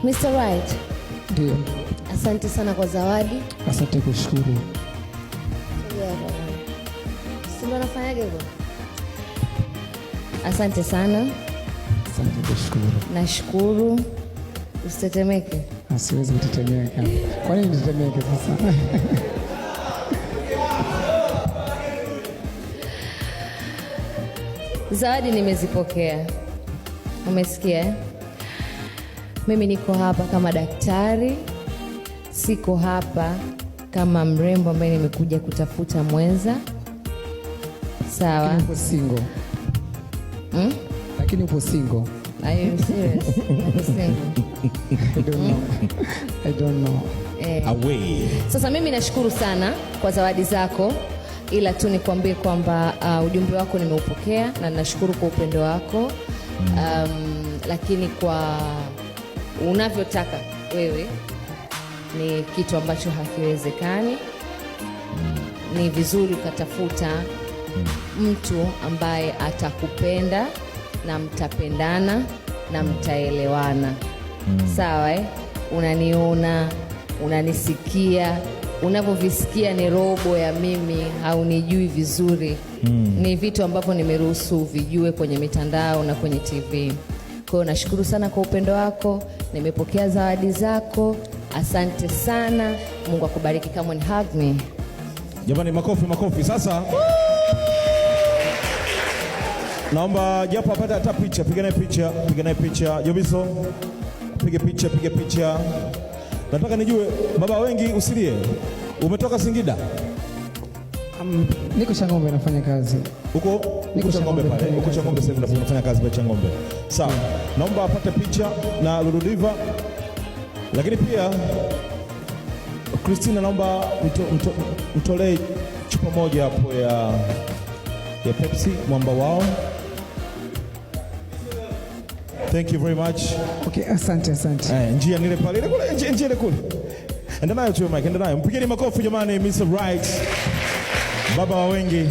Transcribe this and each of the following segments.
Mr. Right. Ndio. Asante sana kwa zawadi. Asante kushukuru. Sio nafanyaje hivyo? Asante sana. Asante kushukuru. Nashukuru. Usitetemeke. Asiwezi kutetemeka. Kwa nini nitetemeke sasa? Zawadi nimezipokea. Umesikia? Mimi niko hapa kama daktari. Siko hapa kama mrembo ambaye nimekuja kutafuta mwenza. Sawa? Upo single. Lakini upo single. Are you serious? Single? I don't know. Away. Sasa mimi nashukuru sana kwa zawadi zako, ila tu nikwambie kwamba ujumbe wako nimeupokea na nashukuru kwa upendo wako. Lakini kwa unavyotaka wewe ni kitu ambacho hakiwezekani. Ni vizuri ukatafuta mtu ambaye atakupenda na mtapendana na mtaelewana. Sawa Unaniona, unanisikia, unavyovisikia ni robo ya mimi, haunijui vizuri. Ni vitu ambavyo nimeruhusu vijue kwenye mitandao na kwenye TV. Kwa hiyo nashukuru sana kwa upendo wako, nimepokea zawadi zako. Asante sana. Mungu akubariki. Come on, hug me. Jamani, makofi. Sasa naomba japo apate hata picha, pigane picha. Jobiso, pige picha. Nataka nijue baba wengi, usilie. Umetoka Singida? Niko Changombe nafanya kazi. Niko Changombe pale. Uko Changombe sasa unafanya kazi pale Changombe. Sawa. Naomba apate picha na Lulu Diva. Lakini pia Christina, naomba mtolee chupa moja hapo ya Pepsi, mwamba wao. Thank you very much. Okay, asante. Njia nile pale. Njia ile kule. Enda nayo tu Mike, enda nayo. Mpigeni makofi jamani, Mr. Right. Baba wa wengi.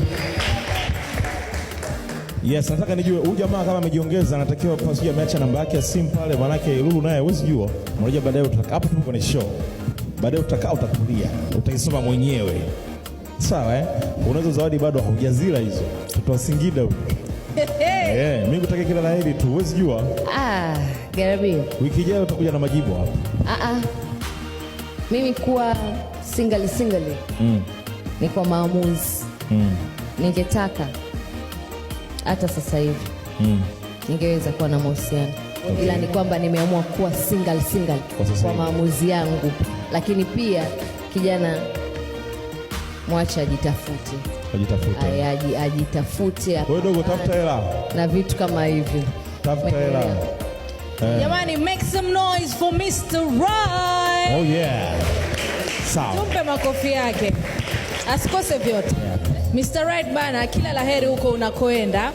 Yes, nataka nijue huyu jamaa kama amejiongeza, anatakiwa pasuje ameacha namba yake ya simu pale, manake Lulu naye huwezi jua. Unajua baadaye hapo tupo kwenye show. Baadaye utakulia, utaisoma mwenyewe. Sawa Unaweza zawadi bado haujazila hizo. Tutoa Singida huko. Mimi kutaka kila la heri tu, huwezi jua. Garabi. Wiki ijayo utakuja na majibu hapa. Mimi kuwa single ni kwa maamuzi. Ningetaka hata sasa hivi ningeweza kuwa na mahusiano. Ila ni kwamba nimeamua kuwa single kwa maamuzi yangu. Lakini pia kijana mwache ajitafute. Ajitafute. Wewe dogo, tafuta hela. Na vitu kama hivyo. Tafuta hela. Jamani, make some noise for Mr. Right. Oh yeah. Sawa. Tumpe makofi yake. Asikose vyote. Mr. Right bana, kila laheri huko unakoenda.